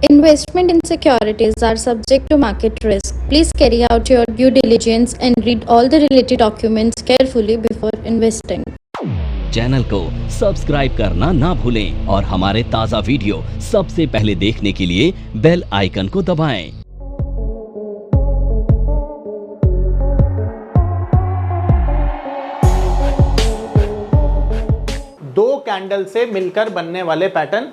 Investment in securities are subject to market risk. Please carry out your due diligence and read all the related documents carefully before investing. Channel को subscribe करना ना भूलें और हमारे ताज़ा video सबसे पहले देखने के लिए बेल आइकन को दबाएं। दो कैंडल से मिलकर बनने वाले पैटर्न,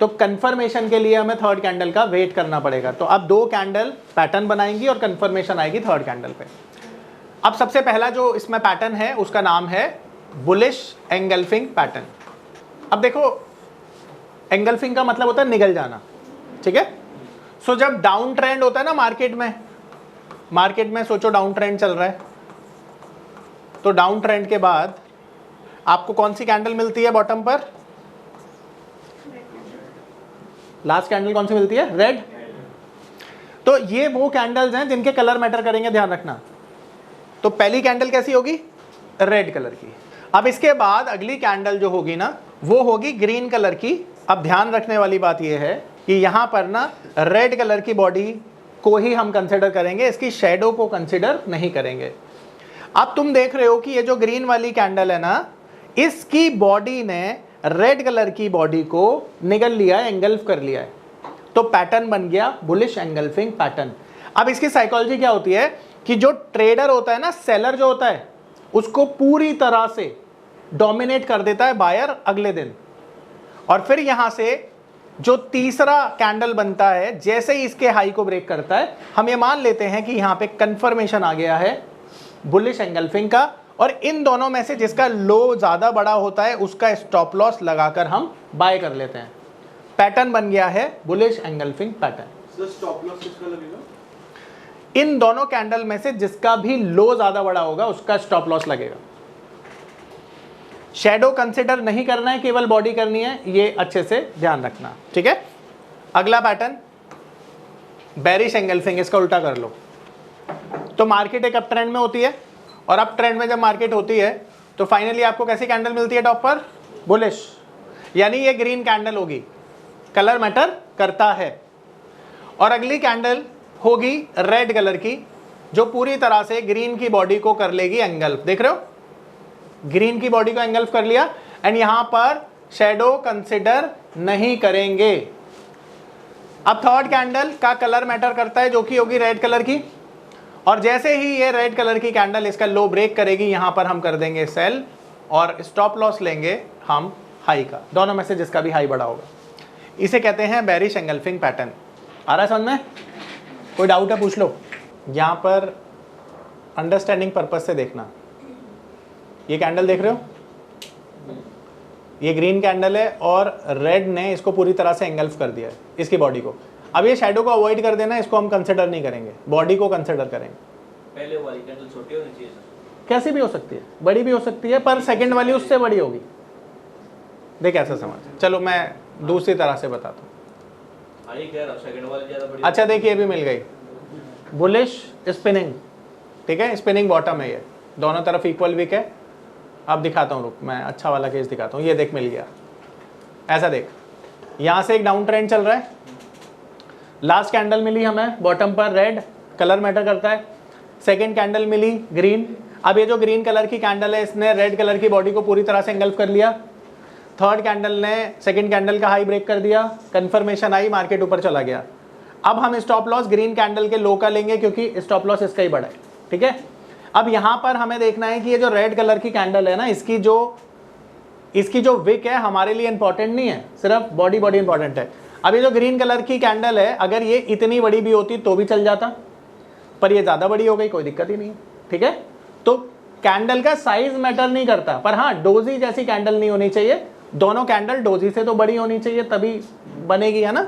तो कंफर्मेशन के लिए हमें थर्ड कैंडल का वेट करना पड़ेगा। तो अब दो कैंडल पैटर्न बनाएंगी और कंफर्मेशन आएगी थर्ड कैंडल पे। अब सबसे पहला जो इसमें पैटर्न है उसका नाम है बुलिश एंगल्फिंग पैटर्न। अब देखो, एंगल्फिंग का मतलब होता है निगल जाना, ठीक है। सो जब डाउन ट्रेंड होता है ना मार्केट में सोचो डाउन ट्रेंड चल रहा है, तो डाउन ट्रेंड के बाद आपको कौन सी कैंडल मिलती है बॉटम पर? लास्ट कैंडल कौन सी मिलती है? रेड। तो ये वो कैंडल्स हैं जिनके कलर मैटर करेंगे, ध्यान रखना। तो पहली कैंडल कैसी होगी? रेड कलर की। अब इसके बाद अगली कैंडल जो होगी ना, वो होगी ग्रीन कलर की। अब ध्यान रखने वाली बात ये है कि यहां पर ना रेड कलर की बॉडी को ही हम कंसिडर करेंगे, इसकी शेडो को कंसिडर नहीं करेंगे। अब तुम देख रहे हो कि ये जो ग्रीन वाली कैंडल है ना, इसकी बॉडी ने रेड कलर की बॉडी को निगल लिया है, एंगल्फ कर लिया है, तो पैटर्न बन गया बुलिश एंगल्फिंग पैटर्न। अब इसकी साइकोलॉजी क्या होती है कि जो ट्रेडर होता है ना, सेलर जो होता है, उसको पूरी तरह से डोमिनेट कर देता है बायर अगले दिन। और फिर यहां से जो तीसरा कैंडल बनता है, जैसे ही इसके हाई को ब्रेक करता है, हम ये मान लेते हैं कि यहां पे कंफर्मेशन आ गया है बुलिश एंगल्फिंग का। और इन दोनों में से जिसका लो ज्यादा बड़ा होता है उसका स्टॉप लॉस लगाकर हम बाय कर लेते हैं। पैटर्न बन गया है bullish engulfing pattern. Stop loss किसका लगेगा? इन दोनों कैंडल में से जिसका भी लो ज्यादा बड़ा होगा उसका स्टॉप लॉस लगेगा। शैडो कंसिडर नहीं करना है, केवल बॉडी करनी है, ये अच्छे से ध्यान रखना, ठीक है। अगला पैटर्न बेरिश एंगल्फिंग, इसका उल्टा कर लो। तो मार्केट एक अप ट्रेंड में होती है, और अप ट्रेंड में जब मार्केट होती है तो फाइनली आपको कैसी कैंडल मिलती है टॉप पर? बुलिश, यानी ये ग्रीन कैंडल होगी, कलर मैटर करता है। और अगली कैंडल होगी रेड कलर की, जो पूरी तरह से ग्रीन की बॉडी को कर लेगी एंगल्फ। देख रहे हो, ग्रीन की बॉडी को एंगल्फ कर लिया, एंड यहां पर शैडो कंसिडर नहीं करेंगे। अब थर्ड कैंडल का कलर मैटर करता है, जो कि होगी रेड कलर की। और जैसे ही ये रेड कलर की कैंडल इसका लो ब्रेक करेगी, यहां पर हम कर देंगे सेल और स्टॉप लॉस लेंगे हम हाई का, दोनों में से जिसका भी हाई बड़ा होगा। इसे कहते हैं बेरिश एंगल्फिंग पैटर्न। आ रहा है समझ में? कोई डाउट है पूछ लो। यहां पर अंडरस्टैंडिंग पर्पज से देखना, ये कैंडल देख रहे हो, ये ग्रीन कैंडल है और रेड ने इसको पूरी तरह से एंगल्फ कर दिया है इसकी बॉडी को। अब ये शैडो को अवॉइड कर देना, इसको हम कंसिडर नहीं करेंगे, बॉडी को कंसिडर करेंगे। पहले वाली कैंडल छोटी होनी चाहिए सर? कैसी भी हो सकती है, बड़ी भी हो सकती है, पर सेकंड वाली उससे बड़ी होगी। देख ऐसा समझ। चलो मैं दूसरी तरह से बताता हूँ। सेकंड वाली ज्यादा बड़ी। अच्छा देखिए, ये भी मिल गई बुलिश स्पिनिंग, ठीक है। स्पिनिंग बॉटम है, ये दोनों तरफ इक्वल वीक है। अब दिखाता हूँ, रुक, मैं अच्छा वाला केस दिखाता हूँ। ये देख, मिल गया। ऐसा देख, यहाँ से एक डाउन ट्रेंड चल रहा है, लास्ट कैंडल मिली हमें बॉटम पर रेड, कलर मैटर करता है। सेकंड कैंडल मिली ग्रीन। अब ये जो ग्रीन कलर की कैंडल है, इसने रेड कलर की बॉडी को पूरी तरह से एंगल्फ कर लिया। थर्ड कैंडल ने सेकंड कैंडल का हाई ब्रेक कर दिया, कंफर्मेशन आई, मार्केट ऊपर चला गया। अब हम स्टॉप लॉस ग्रीन कैंडल के लो का लेंगे, क्योंकि स्टॉप लॉस इसका ही बड़ा है, ठीक है। अब यहां पर हमें देखना है कि ये जो रेड कलर की कैंडल है ना, इसकी जो विक है हमारे लिए इंपॉर्टेंट नहीं है, सिर्फ बॉडी इंपॉर्टेंट है। अब ये जो ग्रीन कलर की कैंडल है, अगर ये इतनी बड़ी भी होती तो भी चल जाता, पर ये ज्यादा बड़ी हो गई, कोई दिक्कत ही नहीं है, ठीक है। तो कैंडल का साइज मैटर नहीं करता, पर हाँ डोजी जैसी कैंडल नहीं होनी चाहिए। दोनों कैंडल डोजी से तो बड़ी होनी चाहिए, तभी बनेगी, है ना।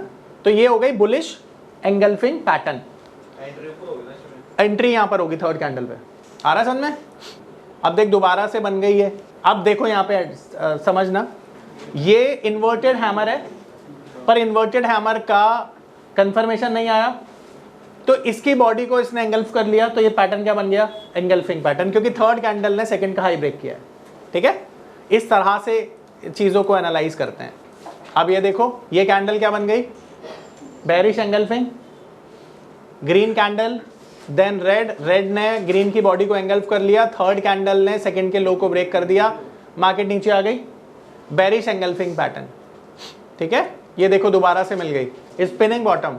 तो ये हो गई बुलिश एंगल्फिंग पैटर्न। एंट्री यहां पर होगी थर्ड कैंडल पे। आ रहा समझ में? अब देख, दोबारा से बन गई है। अब देखो यहाँ पे समझना, ये इन्वर्टेड हैमर है, पर इन्वर्टेड हैमर का कंफर्मेशन नहीं आया, तो इसकी बॉडी को इसने एंगल्फ कर लिया। तो ये पैटर्न क्या बन गया? एंगल्फिंग पैटर्न, क्योंकि थर्ड कैंडल ने सेकंड का हाई ब्रेक किया है, ठीक है। इस तरह से चीजों को एनालाइज करते हैं। अब ये देखो, ये कैंडल क्या बन गई? Bearish engulfing, green candle, then red, red ने ग्रीन की बॉडी को एंगल्फ कर लिया, थर्ड कैंडल ने सेकंड के लो को ब्रेक कर दिया, मार्केट नीचे आ गई, बेरिश एंगल्फिंग पैटर्न। ठीक है, ये देखो दोबारा से मिल गई स्पिनिंग बॉटम,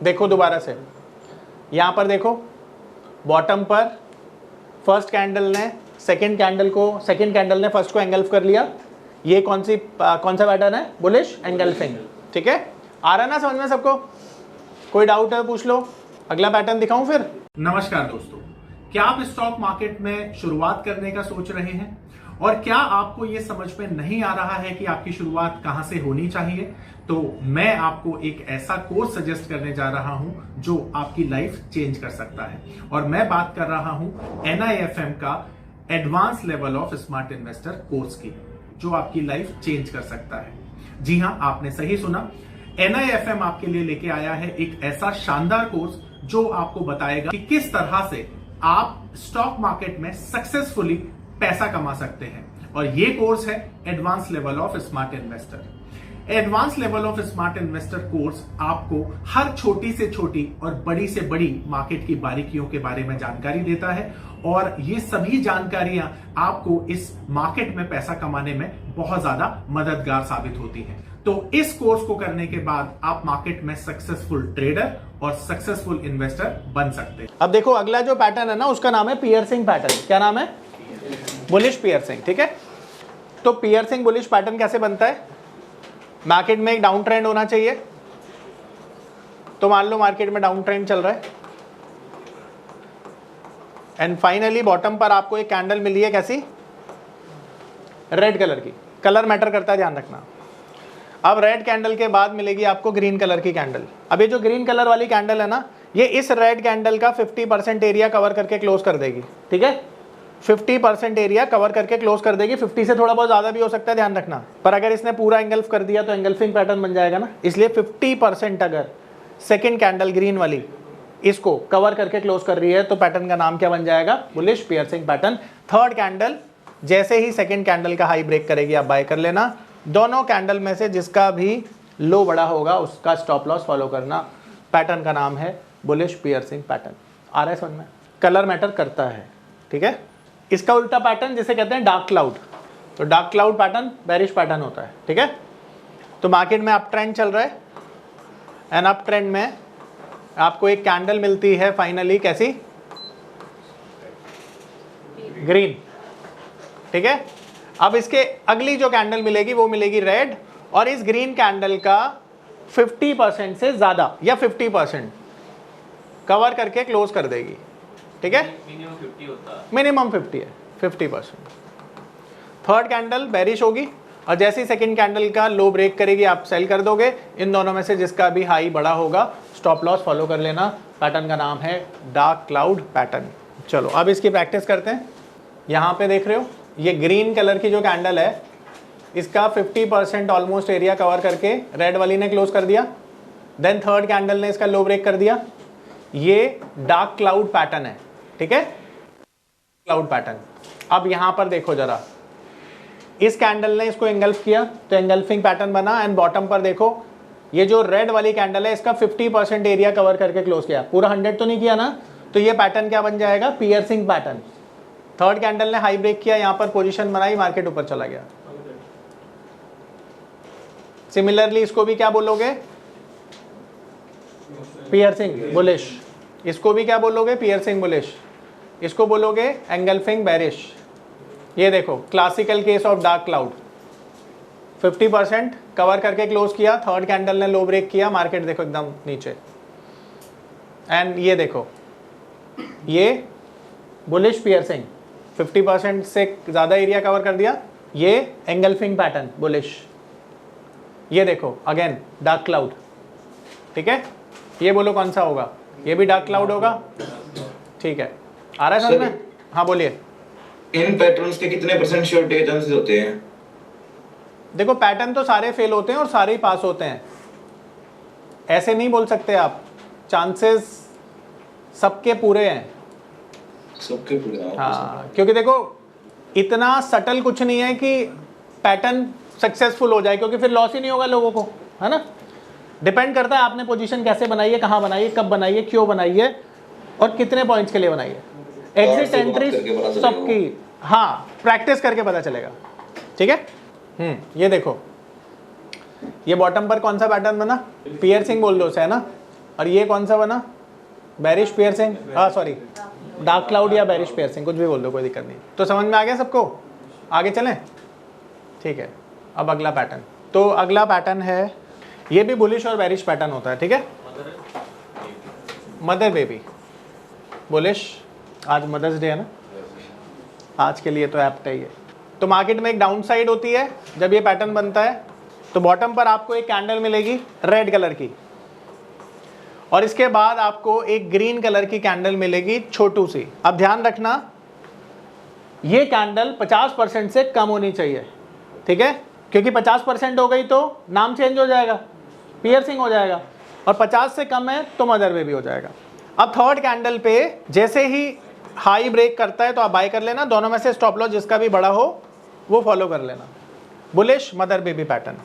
देखो दोबारा से यहां पर देखो बॉटम पर फर्स्ट कैंडल ने सेकंड कैंडल ने फर्स्ट को एंगल्फ कर लिया। ये कौन सा पैटर्न है? Bullish engulfing. ठीक है, आ रहा है ना समझ में सबको? कोई डाउट है पूछ लो। अगला पैटर्न दिखाऊं फिर? नमस्कार दोस्तों, क्या आप स्टॉक मार्केट में शुरुआत करने का सोच रहे हैं और क्या आपको ये समझ में नहीं आ रहा है कि आपकी शुरुआत कहां से होनी चाहिए? तो मैं आपको एक ऐसा कोर्स सजेस्ट करने जा रहा हूं जो आपकी लाइफ चेंज कर सकता है, और मैं बात कर रहा हूं NIFM का advance level of smart investor course की, जो आपकी लाइफ चेंज कर सकता है। जी हां, आपने सही सुना, NIFM आपके लिए लेके आया है एक ऐसा शानदार कोर्स जो आपको बताएगा कि किस तरह से आप स्टॉक मार्केट में सक्सेसफुली पैसा कमा सकते हैं। और ये कोर्स है advance level of smart investor. Advance level of smart investor course आपको हर छोटी से छोटी और बड़ी से बड़ी मार्केट की बारीकियों के बारे में जानकारी देता है, और ये सभी जानकारियां आपको इस मार्केट में पैसा कमाने में बहुत ज्यादा मददगार साबित होती हैं। तो इस कोर्स को करने के बाद आप मार्केट में सक्सेसफुल ट्रेडर और सक्सेसफुल इन्वेस्टर बन सकते हैं। अब देखो अगला जो पैटर्न है ना, उसका नाम है पियर्सिंग पैटर्न। क्या नाम है? Bullish piercing. ठीक है, तो पियर्सिंग बुलिश पैटर्न कैसे बनता है? मार्केट में एक डाउन ट्रेंड होना चाहिए, तो मान लो मार्केट में डाउन ट्रेंड चल रहा है एंड फाइनली बॉटम पर आपको एक कैंडल मिली है, कैसी? रेड कलर की। कलर मैटर करता है, ध्यान रखना। अब रेड कैंडल के बाद मिलेगी आपको ग्रीन कलर की कैंडल। अब ये जो ग्रीन कलर वाली कैंडल है ना, ये इस रेड कैंडल का 50% एरिया कवर करके क्लोज कर देगी। ठीक है, 50% एरिया कवर करके क्लोज कर देगी। 50 से थोड़ा बहुत ज्यादा भी हो सकता है, ध्यान रखना। पर अगर इसने पूरा एंगल्फ कर दिया तो एंगल्फिंग पैटर्न बन जाएगा ना, इसलिए 50% अगर सेकंड कैंडल ग्रीन वाली इसको कवर करके क्लोज कर रही है तो पैटर्न का नाम क्या बन जाएगा? Bullish piercing pattern. Third candle जैसे ही सेकंड कैंडल का हाई ब्रेक करेगी, आप बाय कर लेना। दोनों कैंडल में से जिसका भी लो बड़ा होगा उसका स्टॉप लॉस फॉलो करना। पैटर्न का नाम है बुलिश पियर्सिंग पैटर्न। आ रहा है समझ में? कलर मैटर करता है। ठीक है, इसका उल्टा पैटर्न जिसे कहते हैं डार्क क्लाउड, तो dark cloud pattern bearish pattern होता है। ठीक है, तो मार्केट में अप ट्रेंड चल रहा है एंड अप ट्रेंड में आपको एक कैंडल मिलती है फाइनली, कैसी? ग्रीन। ठीक है, अब इसके अगली जो कैंडल मिलेगी वो मिलेगी रेड, और इस ग्रीन कैंडल का 50% से ज्यादा या 50% कवर करके क्लोज कर देगी। ठीक है, मिनिमम 50 होता है, मिनिमम 50 है, 50%। थर्ड कैंडल बेरिश होगी, और जैसे ही सेकंड कैंडल का लो ब्रेक करेगी आप सेल कर दोगे। इन दोनों में से जिसका भी हाई बड़ा होगा स्टॉप लॉस फॉलो कर लेना। पैटर्न का नाम है डार्क क्लाउड पैटर्न। चलो अब इसकी प्रैक्टिस करते हैं। यहाँ पे देख रहे हो, ये ग्रीन कलर की जो कैंडल है इसका 50% ऑलमोस्ट एरिया कवर करके रेड वाली ने क्लोज कर दिया। देन थर्ड कैंडल ने इसका लो ब्रेक कर दिया। ये डार्क क्लाउड पैटर्न है। ठीक है, क्लाउड पैटर्न। अब यहां पर देखो जरा, इस कैंडल ने इसको एंगल्फ किया तो एंगल्फिंग पैटर्न बना, एंड बॉटम पर देखो ये जो रेड वाली कैंडल है इसका 50% एरिया कवर करके क्लोज किया। पूरा 100 तो नहीं किया ना, तो ये पैटर्न क्या बन जाएगा? Piercing pattern. थर्ड कैंडल ने हाई ब्रेक किया, यहां पर पोजीशन बनाई, मार्केट ऊपर चला गया। सिमिलरली इसको भी क्या बोलोगे? Piercing bullish. इसको भी क्या बोलोगे? Piercing bullish. इसको बोलोगे एंगल्फिंग बेरिश। ये देखो classical case of dark cloud, 50% cover करके क्लोज किया, थर्ड कैंडल ने लो ब्रेक किया, मार्केट देखो एकदम नीचे। एंड ये देखो, ये बुलिश पियर्सिंग, 50% से ज़्यादा एरिया कवर कर दिया, ये एंगल्फिंग पैटर्न बुलिश। ये देखो अगेन डार्क क्लाउड। ठीक है, ये बोलो कौन सा होगा? ये भी डार्क क्लाउड होगा। ठीक है, आ रहा है समझ में? हाँ बोलिए। इन पैटर्न्स के कितने % श्योरिटी के चांसेस होते हैं? देखो पैटर्न तो सारे फेल होते हैं और सारे ही पास होते हैं, ऐसे नहीं बोल सकते आप। चांसेस सबके पूरे हैं। सबके पूरे? हाँ, क्योंकि देखो इतना सटल कुछ नहीं है कि पैटर्न सक्सेसफुल हो जाए, क्योंकि फिर लॉस ही नहीं होगा लोगों को, है ना। डिपेंड करता है आपने पोजीशन कैसे बनाई है, कहाँ बनाई है, कब बनाई है, क्यों बनाई है और कितने पॉइंट्स के लिए बनाई है। एग्जिट एंट्री सबकी, हाँ प्रैक्टिस करके पता चलेगा, ठीक है। ये देखो, ये बॉटम पर कौन सा पैटर्न बना, पियर्सिंग बोल दो उसे, है ना। और ये कौन सा बना, bearish piercing, sorry dark cloud या बेरिश पियर्सिंग, कुछ भी बोल दो, कोई दिक्कत नहीं। तो समझ में आ गया सबको, आगे चलें, ठीक है। अब अगला पैटर्न, तो अगला पैटर्न है, ये भी बुलिश और बेरिश पैटर्न होता है, ठीक है। मदर बेबी बुलिश, आज मदर्स डे है ना, आज के लिए तो एप्ट है ये। तो मार्केट में एक डाउन साइड होती है जब ये पैटर्न बनता है, तो बॉटम पर आपको एक कैंडल मिलेगी रेड कलर की, और इसके बाद आपको एक ग्रीन कलर की कैंडल मिलेगी छोटू सी। अब ध्यान रखना, ये कैंडल 50% से कम होनी चाहिए, ठीक है, क्योंकि 50% हो गई तो नाम चेंज हो जाएगा, पियर्सिंग हो जाएगा, और 50 से कम है तो मदर बेबी हो जाएगा। अब थर्ड कैंडल पे जैसे ही हाई ब्रेक करता है तो आप बाय कर लेना, दोनों में से स्टॉप लॉस जिसका भी बड़ा हो वो फॉलो कर लेना। Bullish mother baby pattern,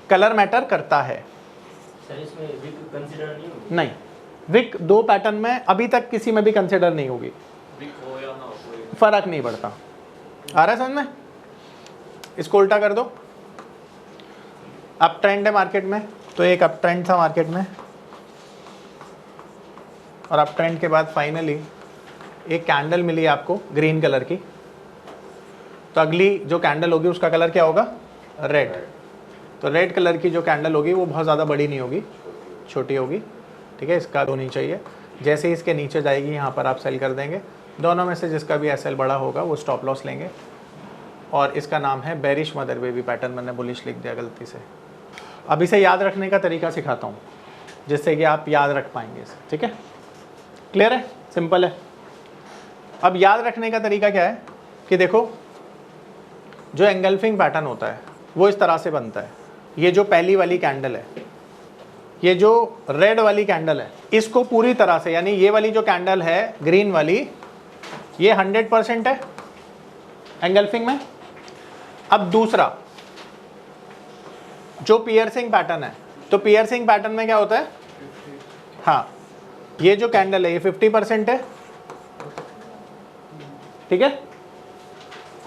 colour matter करता है। सर इसमें विक कंसीडर नहीं होगी? नहीं, विक 2 पैटर्न में अभी तक किसी में भी कंसिडर नहीं होगी, विक हो या ना हो कोई फर्क नहीं पड़ता। आ रहा है समझ में? इसको उल्टा कर दो, अप ट्रेंड है मार्केट में, तो एक अप ट्रेंड था मार्केट में, और अप ट्रेंड के बाद फाइनली एक कैंडल मिली आपको ग्रीन कलर की, तो अगली जो कैंडल होगी उसका कलर क्या होगा, रेड। तो रेड कलर की जो कैंडल होगी वो बहुत ज़्यादा बड़ी नहीं होगी, छोटी होगी, ठीक है, इसका होनी चाहिए। जैसे ही इसके नीचे जाएगी यहाँ पर आप सेल कर देंगे, दोनों में से जिसका भी एसएल बड़ा होगा वो स्टॉप लॉस लेंगे, और इसका नाम है बेरिश मदर बेबी पैटर्न। मैंने बुलिश लिख दिया गलती से। अब इसे याद रखने का तरीका सिखाता हूँ जिससे कि आप याद रख पाएंगे इसे, ठीक है, क्लियर है, सिंपल है। अब याद रखने का तरीका क्या है कि देखो, जो एंगल्फिंग पैटर्न होता है वो इस तरह से बनता है। ये जो पहली वाली कैंडल है, ये जो रेड वाली कैंडल है, इसको पूरी तरह से, यानी ये वाली जो कैंडल है ग्रीन वाली, ये 100% है एंगल्फिंग में। अब दूसरा जो पियर्सिंग पैटर्न है, तो पियर्सिंग पैटर्न में क्या होता है, हाँ ये जो कैंडल है ये 50% है, ठीक है,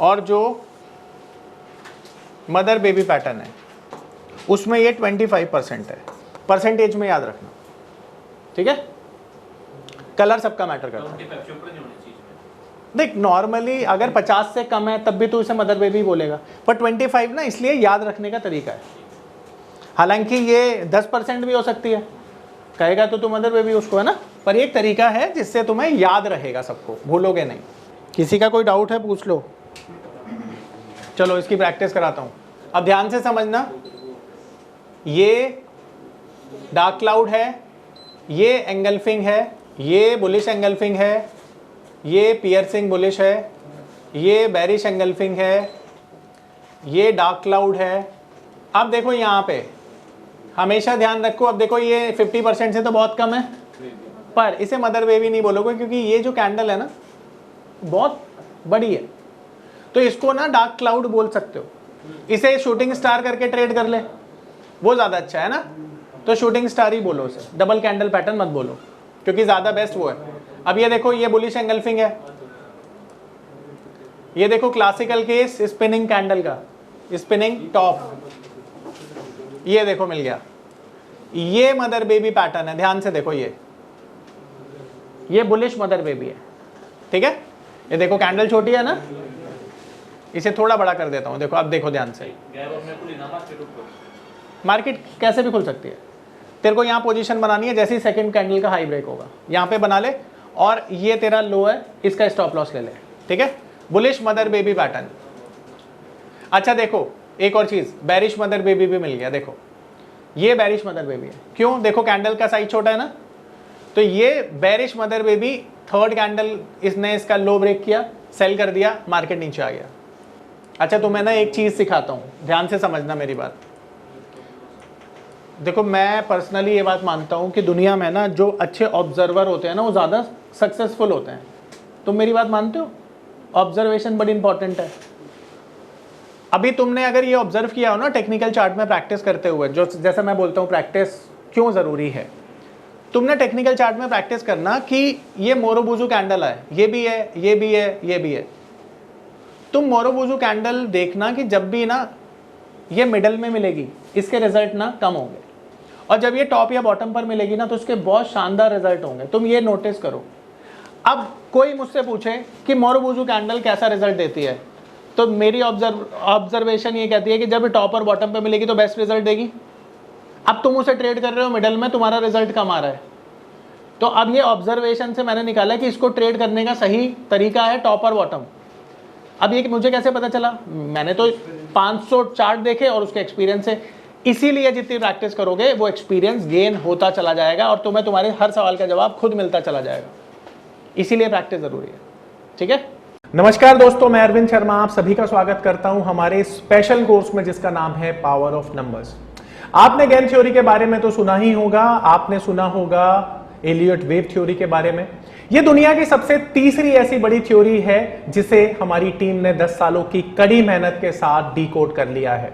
और जो मदर बेबी पैटर्न है उसमें ये 25% है। परसेंटेज में याद रखना, ठीक है। कलर सबका मैटर करता है। 25 से ऊपर नहीं होनी चाहिए। देख नॉर्मली अगर 50 से कम है तब भी तो इसे मदर बेबी बोलेगा, पर 25 ना, इसलिए याद रखने का तरीका है। हालांकि ये 10% भी हो सकती है, कहेगा तो तू मदर बेबी उसको, है ना, पर एक तरीका है जिससे तुम्हें याद रहेगा, सबको भूलोगे नहीं। किसी का कोई डाउट है पूछ लो, चलो इसकी प्रैक्टिस कराता हूँ। अब ध्यान से समझना, ये डार्क क्लाउड है, ये एंगल्फिंग है, ये बुलिश एंगल्फिंग है, ये पियर्सिंग बुलिश है, ये बेरिश एंगल्फिंग है, ये डार्क क्लाउड है। अब देखो यहाँ पे हमेशा ध्यान रखो, अब देखो ये 50% से तो बहुत कम है, पर इसे मदर बेबी नहीं बोलोगे क्योंकि ये जो कैंडल है ना बहुत बड़ी है, तो इसको ना डार्क क्लाउड बोल सकते हो। इसे शूटिंग स्टार करके ट्रेड कर ले, वो ज़्यादा अच्छा है ना, तो शूटिंग स्टार ही बोलो उसे, डबल कैंडल पैटर्न मत बोलो क्योंकि ज़्यादा बेस्ट वो है। अब ये देखो, ये बुलिश एंगल्फिंग है, ये देखो क्लासिकल केस स्पिनिंग कैंडल का, स्पिनिंग टॉप, ये देखो मिल गया। ये मदर बेबी पैटर्न है, ध्यान से देखो, ये बुलिश मदर बेबी है, ठीक है। ये देखो कैंडल छोटी है ना, इसे थोड़ा बड़ा कर देता हूं, देखो अब देखो ध्यान से, गैप अपने को लेना मार्केट ऊपर, मार्केट कैसे भी खुल सकती है। तेरे को यहाँ पोजीशन बनानी है, जैसे ही सेकंड कैंडल का हाई ब्रेक होगा यहाँ पे बना ले, और ये तेरा लो है, इसका स्टॉप लॉस ले ले, ठीक है। Bullish mother baby pattern. अच्छा देखो एक और चीज, बेरिश मदर बेबी भी मिल गया। देखो ये बेरिश मदर बेबी है, क्यों, देखो कैंडल का साइज छोटा है ना, तो ये bearish mother baby, third candle इसने इसका लो ब्रेक किया, सेल कर दिया, मार्केट नीचे आ गया। अच्छा तो मैं ना एक चीज सिखाता हूँ, ध्यान से समझना मेरी बात। देखो मैं पर्सनली ये बात मानता हूँ कि दुनिया में ना जो अच्छे ऑब्जर्वर होते हैं ना वो ज़्यादा सक्सेसफुल होते हैं। तुम मेरी बात मानते हो? ऑब्जर्वेशन बड़ी इंपॉर्टेंट है। अभी तुमने अगर ये ऑब्जर्व किया हो ना टेक्निकल चार्ट में प्रैक्टिस करते हुए, जो जैसा मैं बोलता हूँ प्रैक्टिस क्यों ज़रूरी है। तुमने टेक्निकल चार्ट में प्रैक्टिस करना कि ये मोरोबुजू कैंडल है, ये भी है, ये भी है, ये भी है। तुम मोरोबुजू कैंडल देखना कि जब भी ना ये मिडल में मिलेगी इसके रिजल्ट ना कम होंगे, और जब ये टॉप या बॉटम पर मिलेगी ना तो उसके बहुत शानदार रिजल्ट होंगे। तुम ये नोटिस करो। अब कोई मुझसे पूछे कि मोरोबुजू कैंडल कैसा रिजल्ट देती है, तो मेरी ऑब्जर्वेशन ये कहती है कि जब टॉप और बॉटम पे मिलेगी तो बेस्ट रिजल्ट देगी। अब तुम उसे ट्रेड कर रहे हो मिडल में, तुम्हारा रिजल्ट कम आ रहा है, तो अब ये ऑब्जर्वेशन से मैंने निकाला कि इसको ट्रेड करने का सही तरीका है टॉप और बॉटम। अब ये मुझे कैसे पता चला? मैंने तो 500 चार्ट देखे और उसके एक्सपीरियंस से। इसीलिए जितनी प्रैक्टिस करोगे वो एक्सपीरियंस गेन होता चला जाएगा और तुम्हें तुम्हारे हर सवाल का जवाब खुद मिलता चला जाएगा। इसीलिए प्रैक्टिस जरूरी है। ठीक है। नमस्कार दोस्तों, मैं अरविंद शर्मा आप सभी का स्वागत करता हूं हमारे स्पेशल कोर्स में जिसका नाम है पावर ऑफ नंबर्स। आपने गेम थ्योरी के बारे में तो सुना ही होगा, आपने सुना होगा एलियट वेव थ्योरी के बारे में। यह दुनिया की सबसे तीसरी ऐसी बड़ी थ्योरी है जिसे हमारी टीम ने 10 सालों की कड़ी मेहनत के साथ डिकोड कर लिया है।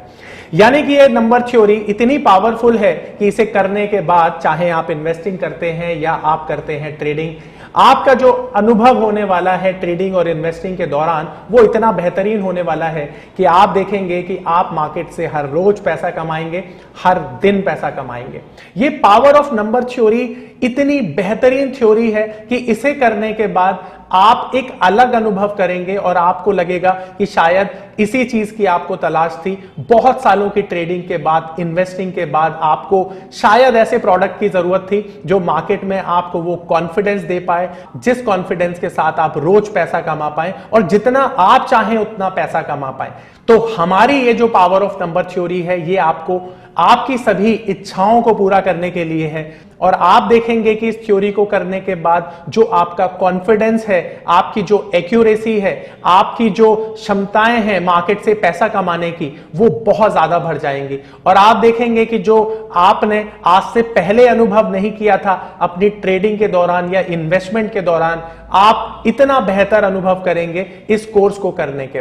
यानी कि यह नंबर थ्योरी इतनी पावरफुल है कि इसे करने के बाद चाहे आप इन्वेस्टिंग करते हैं या आप करते हैं ट्रेडिंग, आपका जो अनुभव होने वाला है ट्रेडिंग और इन्वेस्टिंग के दौरान वो इतना बेहतरीन होने वाला है कि आप देखेंगे कि आप मार्केट से हर रोज पैसा कमाएंगे, हर दिन पैसा कमाएंगे। ये पावर ऑफ नंबर थ्योरी इतनी बेहतरीन थ्योरी है कि इसे करने के बाद आप एक अलग अनुभव करेंगे और आपको लगेगा कि शायद इसी चीज की आपको तलाश थी। बहुत सालों की ट्रेडिंग के बाद, इन्वेस्टिंग के बाद आपको शायद ऐसे प्रोडक्ट की जरूरत थी जो मार्केट में आपको वो कॉन्फिडेंस दे पाए, जिस कॉन्फिडेंस के साथ आप रोज पैसा कमा पाए और जितना आप चाहें उतना पैसा कमा पाए। तो हमारी ये जो पावर ऑफ नंबर थ्योरी है ये आपको आपकी सभी इच्छाओं को पूरा करने के लिए है। और आप देखेंगे कि इस थ्योरी को करने के बाद जो आपका कॉन्फिडेंस है, आपकी जो एक्यूरेसी है, आपकी जो क्षमताएं हैं मार्केट से पैसा कमाने की, वो बहुत ज्यादा बढ़ जाएंगी। और आप देखेंगे कि जो आपने आज से पहले अनुभव नहीं किया था अपनी ट्रेडिंग के दौरान या इन्वेस्टमेंट के दौरान, आप इतना बेहतर अनुभव करेंगे इस कोर्स को करने के बाद।